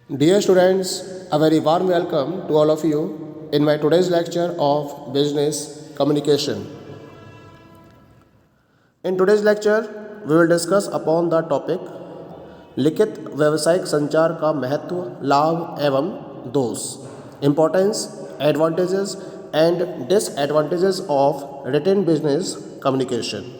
Dear students, a very warm welcome to all of you in my today's lecture of business communication. In today's lecture, we will discuss upon the topic लिखित व्यावसायिक संचार का महत्व, लाभ एवं दोष, importance, advantages and disadvantages of written business communication.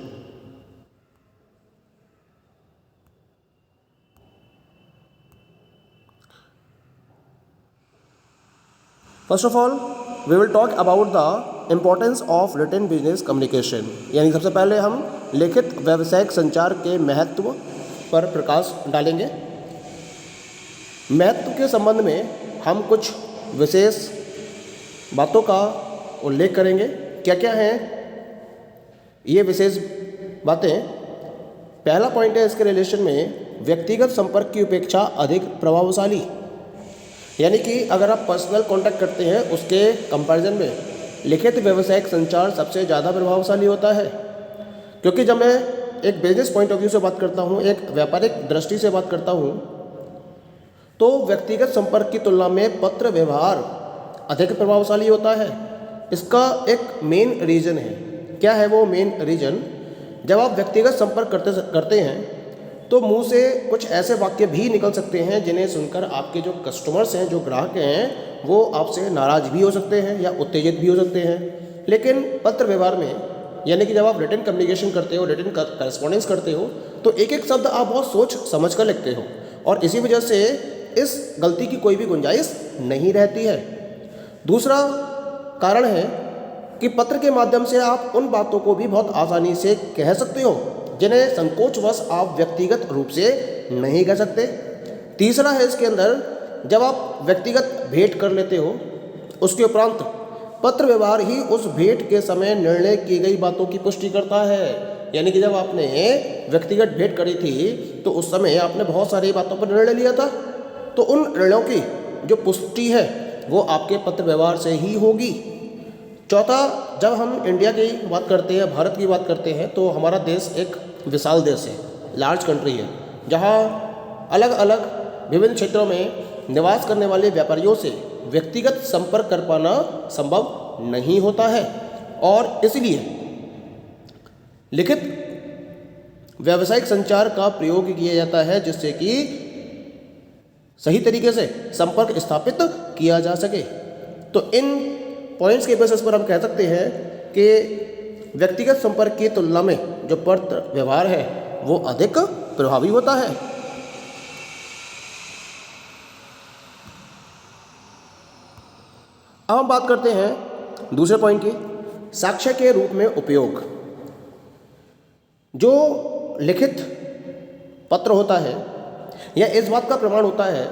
First of all we will talk about the importance of written business communication, यानी सबसे पहले हम लिखित व्यावसायिक संचार के महत्व पर प्रकाश डालेंगे। महत्व के संबंध में हम कुछ विशेष बातों का उल्लेख करेंगे। क्या क्या हैं ये विशेष बातें? पहला पॉइंट है इसके रिलेशन में व्यक्तिगत संपर्क की अपेक्षा अधिक प्रभावशाली, यानी कि अगर आप पर्सनल कांटेक्ट करते हैं उसके कंपैरिजन में लिखित व्यावसायिक संचार सबसे ज़्यादा प्रभावशाली होता है। क्योंकि जब मैं एक बिजनेस पॉइंट ऑफ व्यू से बात करता हूँ, एक व्यापारिक दृष्टि से बात करता हूँ, तो व्यक्तिगत संपर्क की तुलना में पत्र व्यवहार अधिक प्रभावशाली होता है। इसका एक मेन रीज़न है। क्या है वो मेन रीज़न? जब आप व्यक्तिगत संपर्क करते हैं तो मुंह से कुछ ऐसे वाक्य भी निकल सकते हैं जिन्हें सुनकर आपके जो कस्टमर्स हैं, जो ग्राहक हैं, वो आपसे नाराज़ भी हो सकते हैं या उत्तेजित भी हो सकते हैं। लेकिन पत्र व्यवहार में, यानी कि जब आप रिटन कम्युनिकेशन करते हो, रिटन करस्पॉन्डेंस करते हो, तो एक एक शब्द आप बहुत सोच समझ कर लिखते हो और इसी वजह से इस गलती की कोई भी गुंजाइश नहीं रहती है। दूसरा कारण है कि पत्र के माध्यम से आप उन बातों को भी बहुत आसानी से कह सकते हो जिन्हें संकोचवश आप व्यक्तिगत रूप से नहीं कह सकते। तीसरा है इसके अंदर, जब आप व्यक्तिगत भेंट कर लेते हो, उसके उपरांत पत्र व्यवहार ही उस भेंट के समय निर्णय की गई बातों की पुष्टि करता है। यानी कि जब आपने व्यक्तिगत भेंट करी थी तो उस समय आपने बहुत सारी बातों पर निर्णय लिया था, तो उन निर्णयों की जो पुष्टि है वो आपके पत्र व्यवहार से ही होगी। चौथा, जब हम इंडिया की बात करते हैं, भारत की बात करते हैं, तो हमारा देश एक विशाल देश है, लार्ज कंट्री है, जहाँ अलग अलग विभिन्न क्षेत्रों में निवास करने वाले व्यापारियों से व्यक्तिगत संपर्क कर पाना संभव नहीं होता है और इसलिए लिखित व्यावसायिक संचार का प्रयोग किया जाता है जिससे कि सही तरीके से संपर्क स्थापित किया जा सके। तो इन पॉइंट्स के बेसिस पर हम कह सकते हैं कि व्यक्तिगत संपर्क की तुलना में जो पत्र व्यवहार है वो अधिक प्रभावी होता है। अब हम बात करते हैं दूसरे पॉइंट की, साक्ष्य के रूप में उपयोग। जो लिखित पत्र होता है यह इस बात का प्रमाण होता है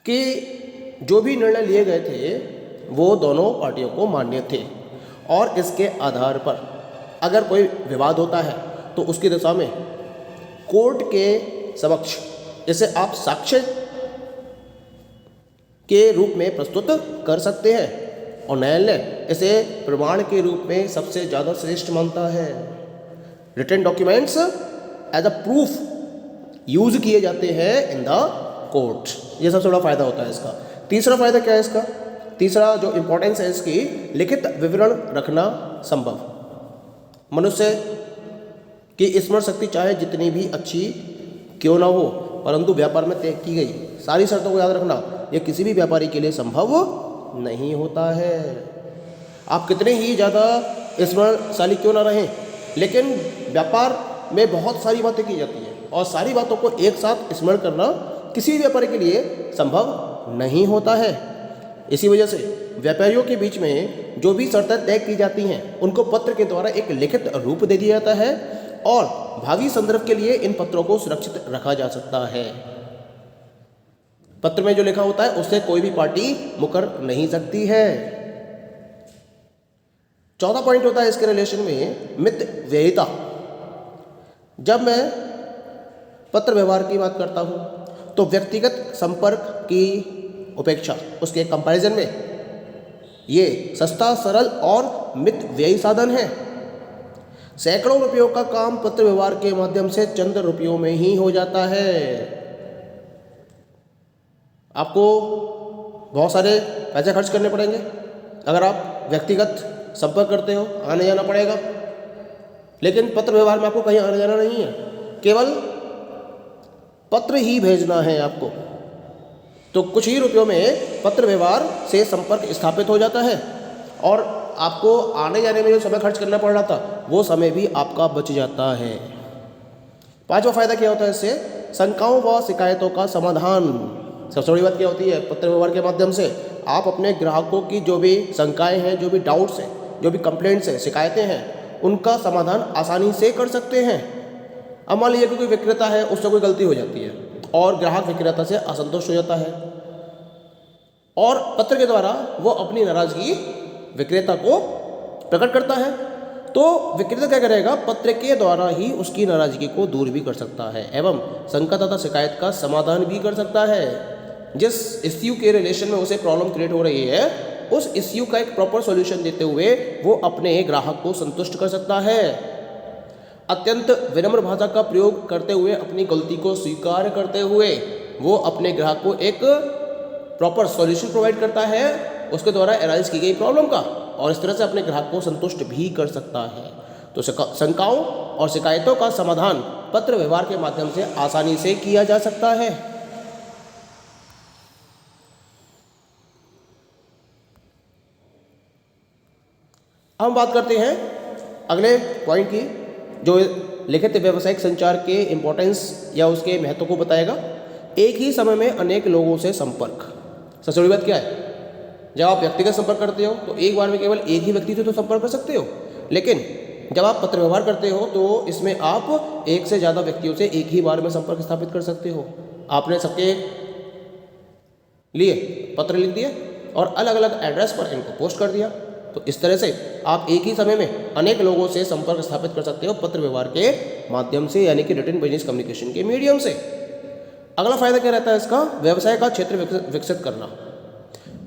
कि जो भी निर्णय लिए गए थे वो दोनों पार्टियों को मान्य थे और इसके आधार पर अगर कोई विवाद होता है तो उसकी दिशा में कोर्ट के समक्ष इसे आप साक्ष्य के रूप में प्रस्तुत कर सकते हैं और न्यायालय इसे प्रमाण के रूप में सबसे ज़्यादा श्रेष्ठ मानता है। Written documents as a proof use किए जाते हैं इन द कोर्ट। ये सबसे बड़ा फायदा होता है इसका। तीसरा फायदा क्या है इसका? तीसरा जो इम्पोर्टेंस है इसकी, लिखित विवरण रखना संभव। मनुष्य की स्मरण शक्ति चाहे जितनी भी अच्छी क्यों ना हो, परंतु व्यापार में तय की गई सारी शर्तों को याद रखना यह किसी भी व्यापारी के लिए संभव नहीं होता है। आप कितने ही ज़्यादा स्मरणशाली क्यों ना रहें, लेकिन व्यापार में बहुत सारी बातें की जाती हैं और सारी बातों को एक साथ स्मरण करना किसी व्यापारी के लिए संभव नहीं होता है। इसी वजह से व्यापारियों के बीच में जो भी शर्तें तय की जाती हैं उनको पत्र के द्वारा एक लिखित रूप दे दिया जाता है और भावी संदर्भ के लिए इन पत्रों को सुरक्षित रखा जा सकता है। पत्र में जो लिखा होता है उससे कोई भी पार्टी मुकर नहीं सकती है। चौथा पॉइंट होता है इसके रिलेशन में मितव्ययिता। जब मैं पत्र व्यवहार की बात करता हूँ तो व्यक्तिगत संपर्क की उपेक्षा, उसके कंपैरिजन में ये सस्ता, सरल और मितव्ययी साधन है। सैकड़ों रुपयों का काम पत्र व्यवहार के माध्यम से चंद रुपयों में ही हो जाता है। आपको बहुत सारे पैसे खर्च करने पड़ेंगे। अगर आप व्यक्तिगत संपर्क करते हो, आने जाना पड़ेगा। लेकिन पत्र व्यवहार में आपको कहीं आना जाना नहीं है, केवल पत्र ही भेजना है आपको। तो कुछ ही रुपयों में पत्र व्यवहार से संपर्क स्थापित हो जाता है और आपको आने जाने में जो समय खर्च करना पड़ रहा था वो समय भी आपका बच जाता है। पांचवा फायदा क्या होता है इससे? शंकाओं व शिकायतों का समाधान। सबसे बड़ी बात क्या होती है? पत्र व्यवहार के माध्यम से आप अपने ग्राहकों की जो भी शंकाएं हैं, जो भी डाउट्स हैं, जो भी कंप्लेंट्स हैं, शिकायतें हैं, उनका समाधान आसानी से कर सकते हैं। अब मान लीजिए कि कोई विक्रेता है, उससे कोई गलती हो जाती है और ग्राहक विक्रेता से असंतुष्ट हो जाता है और पत्र के द्वारा वो अपनी नाराजगी विक्रेता को प्रकट करता है। तो विक्रेता क्या करेगा? पत्र के द्वारा ही उसकी नाराजगी को दूर भी कर सकता है एवं शंका तथा शिकायत का समाधान भी कर सकता है। जिस इश्यू के रिलेशन में उसे प्रॉब्लम क्रिएट हो रही है, उस इश्यू का एक प्रॉपर सॉल्यूशन देते हुए वो अपने ग्राहक को संतुष्ट कर सकता है। अत्यंत विनम्र भाषा का प्रयोग करते हुए, अपनी गलती को स्वीकार करते हुए वो अपने ग्राहक को एक प्रॉपर सॉल्यूशन प्रोवाइड करता है उसके द्वारा एराइज की गई प्रॉब्लम का, और इस तरह से अपने ग्राहक को संतुष्ट भी कर सकता है। तो शंकाओं और शिकायतों का समाधान पत्र व्यवहार के माध्यम से आसानी से किया जा सकता है। हम बात करते हैं अगले पॉइंट की, जो लिखित व्यावसायिक संचार के इम्पोर्टेंस या उसके महत्व को बताएगा। एक ही समय में अनेक लोगों से संपर्क। सबसे बड़ी बात क्या है? जब आप व्यक्तिगत संपर्क करते हो तो एक बार में केवल एक ही व्यक्ति से तो संपर्क कर सकते हो, लेकिन जब आप पत्र व्यवहार करते हो तो इसमें आप एक से ज़्यादा व्यक्तियों से एक ही बार में संपर्क स्थापित कर सकते हो। आपने सबके लिए पत्र लिख दिया और अलग अलग एड्रेस पर इनको पोस्ट कर दिया, तो इस तरह से आप एक ही समय में अनेक लोगों से संपर्क स्थापित कर सकते हो पत्र व्यवहार के माध्यम से, यानी कि रिटन बिजनेस कम्युनिकेशन के मीडियम से। अगला फायदा क्या रहता है इसका? व्यवसाय का क्षेत्र विकसित करना।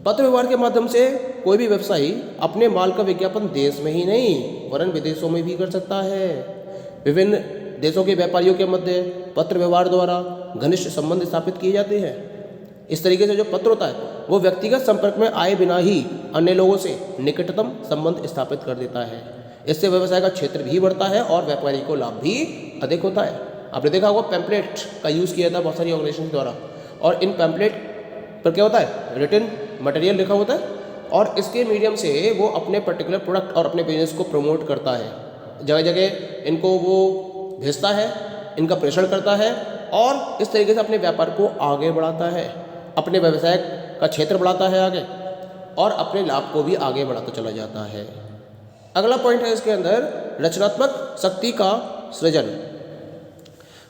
पत्र व्यवहार के माध्यम से कोई भी व्यवसायी अपने माल का विज्ञापन देश में ही नहीं वरन विदेशों में भी कर सकता है। विभिन्न देशों के व्यापारियों के मध्य पत्र व्यवहार द्वारा घनिष्ठ संबंध स्थापित किए जाते हैं। इस तरीके से जो पत्र होता है वो व्यक्तिगत संपर्क में आए बिना ही अन्य लोगों से निकटतम संबंध स्थापित कर देता है। इससे व्यवसाय का क्षेत्र भी बढ़ता है और व्यापारी को लाभ भी अधिक होता है। आपने देखा होगा पैम्पलेट का यूज़ किया था बहुत सारी ऑर्गेनाइजेशन द्वारा, और इन पैम्पलेट पर क्या होता है? रिटन मटेरियल लिखा होता है और इसके मीडियम से वो अपने पर्टिकुलर प्रोडक्ट और अपने बिजनेस को प्रमोट करता है। जगह जगह इनको वो भेजता है, इनका प्रेषण करता है और इस तरीके से अपने व्यापार को आगे बढ़ाता है, अपने व्यवसाय का क्षेत्र बढ़ाता है आगे और अपने लाभ को भी आगे बढ़ाता चला जाता है। अगला पॉइंट है इसके अंदर रचनात्मक शक्ति का सृजन।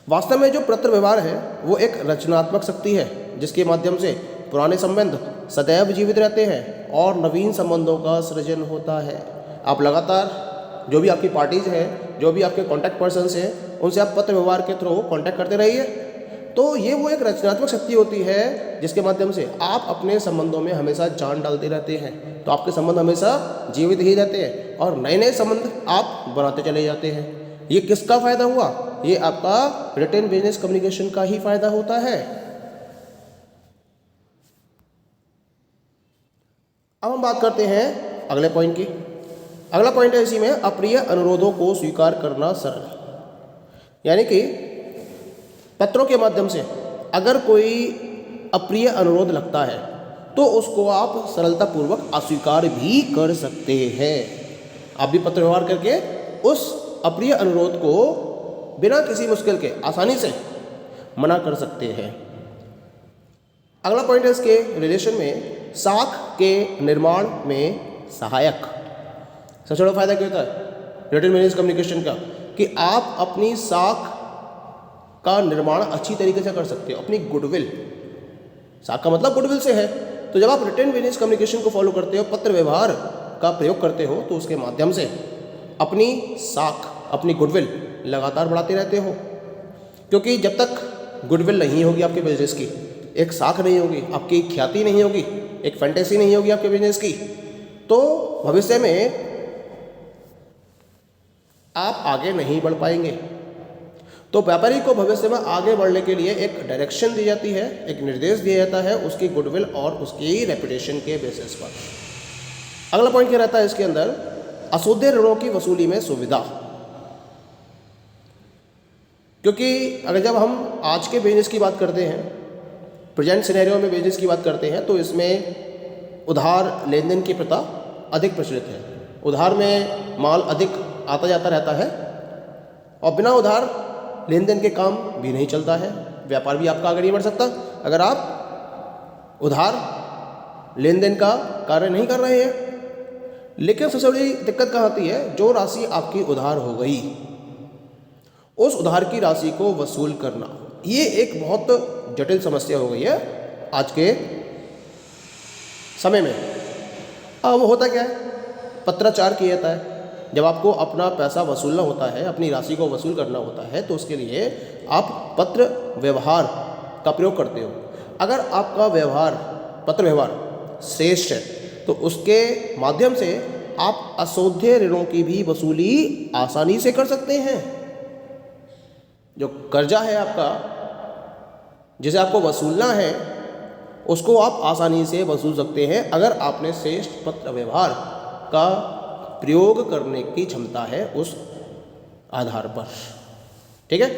वास्तव में जो पत्र व्यवहार है वो एक रचनात्मक शक्ति है जिसके माध्यम से पुराने संबंध सदैव जीवित रहते हैं और नवीन संबंधों का सृजन होता है। आप लगातार जो भी आपकी पार्टीज हैं, जो भी आपके कॉन्टैक्ट पर्सन्स हैं, उनसे आप पत्र व्यवहार के थ्रू कॉन्टैक्ट करते रहिए। तो ये वो एक रचनात्मक शक्ति होती है जिसके माध्यम से आप अपने संबंधों में हमेशा जान डालते रहते हैं। तो आपके संबंध हमेशा जीवित ही रहते हैं और नए नए संबंध आप बनाते चले जाते हैं। ये किसका फायदा हुआ? ये आपका रिटेन बिजनेस कम्युनिकेशन का ही फायदा होता है। अब हम बात करते हैं अगले पॉइंट की। अगला पॉइंट है इसी में अप्रिय अनुरोधों को स्वीकार करना सरल। यानी कि पत्रों के माध्यम से अगर कोई अप्रिय अनुरोध लगता है तो उसको आप सरलतापूर्वक अस्वीकार भी कर सकते हैं। आप भी पत्र व्यवहार करके उस अप्रिय अनुरोध को बिना किसी मुश्किल के आसानी से मना कर सकते हैं। अगला पॉइंट है इसके रिलेशन में साख के निर्माण में सहायक। सबसे बड़ा फायदा क्या होता है रिटन बिजनेस कम्युनिकेशन का? कि आप अपनी साख का निर्माण अच्छी तरीके से कर सकते हो, अपनी गुडविल। साख का मतलब गुडविल से है। तो जब आप रिटन बिजनेस कम्युनिकेशन को फॉलो करते हो, पत्र व्यवहार का प्रयोग करते हो, तो उसके माध्यम से अपनी साख, अपनी गुडविल लगातार बढ़ाते रहते हो। क्योंकि जब तक गुडविल नहीं होगी आपके बिजनेस की, एक साख नहीं होगी, आपकी ख्याति नहीं होगी, एक फैंटेसी नहीं होगी आपके बिजनेस की, तो भविष्य में आप आगे नहीं बढ़ पाएंगे। तो व्यापारी को भविष्य में आगे बढ़ने के लिए एक डायरेक्शन दी जाती है, एक निर्देश दिया जाता है उसकी गुडविल और उसकी रेपुटेशन के बेसिस पर। अगला पॉइंट क्या रहता है इसके अंदर, अशुद्ध ऋणों की वसूली में सुविधा। क्योंकि अगर जब हम आज के बिजनेस की बात करते हैं, प्रेजेंट सिनेरियो में बिजनेस की बात करते हैं, तो इसमें उधार लेन देन की प्रथा अधिक प्रचलित है। उधार में माल अधिक आता जाता रहता है और बिना उधार लेन देन के काम भी नहीं चलता है, व्यापार भी आपका आगे नहीं बढ़ सकता अगर आप उधार लेन देन का कार्य नहीं कर रहे हैं। लेकिन सबसे बड़ी दिक्कत कहाँ आती है, जो राशि आपकी उधार हो गई उस उधार की राशि को वसूल करना, ये एक बहुत जटिल समस्या हो गई है आज के समय में। अब होता क्या है, पत्राचार किया जाता है। जब आपको अपना पैसा वसूलना होता है, अपनी राशि को वसूल करना होता है, तो उसके लिए आप पत्र व्यवहार का प्रयोग करते हो। अगर आपका व्यवहार पत्र व्यवहार श्रेष्ठ है तो उसके माध्यम से आप अशोध्य ऋणों की भी वसूली आसानी से कर सकते हैं। जो कर्जा है आपका, जिसे आपको वसूलना है, उसको आप आसानी से वसूल सकते हैं अगर आपने श्रेष्ठ पत्र व्यवहार का प्रयोग करने की क्षमता है उस आधार पर। ठीक है।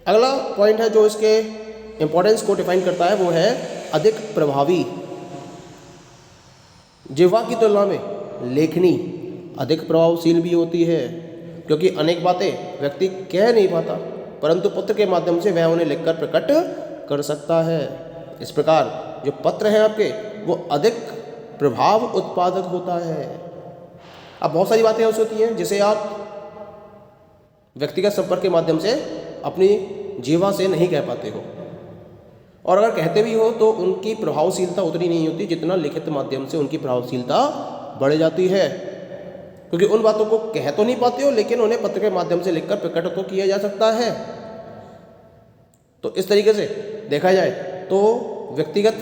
अगला पॉइंट है जो इसके इंपॉर्टेंस को डिफाइन करता है, वो है अधिक प्रभावी। जिह्वा की तुलना में लेखनी अधिक प्रभावशील भी होती है, क्योंकि अनेक बातें व्यक्ति कह नहीं पाता, परंतु पत्र के माध्यम से वह उन्हें लिखकर प्रकट कर सकता है। इस प्रकार जो पत्र हैं आपके, वो अधिक प्रभाव उत्पादक होता है। अब बहुत सारी बातें ऐसी होती हैं जिसे आप व्यक्तिगत संपर्क के माध्यम से अपनी जिह्वा से नहीं कह पाते हो, और अगर कहते भी हो तो उनकी प्रभावशीलता उतनी नहीं होती जितना लिखित माध्यम से उनकी प्रभावशीलता बढ़ जाती है। क्योंकि उन बातों को कह तो नहीं पाते हो, लेकिन उन्हें पत्र के माध्यम से लिखकर प्रकट तो किया जा सकता है। तो इस तरीके से देखा जाए तो व्यक्तिगत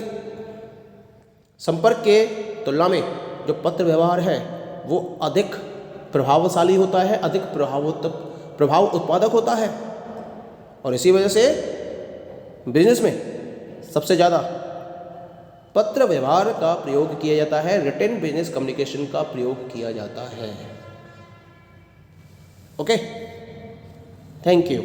संपर्क के तुलना में जो पत्र व्यवहार है वो अधिक प्रभावशाली होता है, अधिक प्रभाव उत्पादक होता है, और इसी वजह से बिजनेस में सबसे ज़्यादा पत्र व्यवहार का प्रयोग किया जाता है, रिटन बिजनेस कम्युनिकेशन का प्रयोग किया जाता है। Okay, thank you.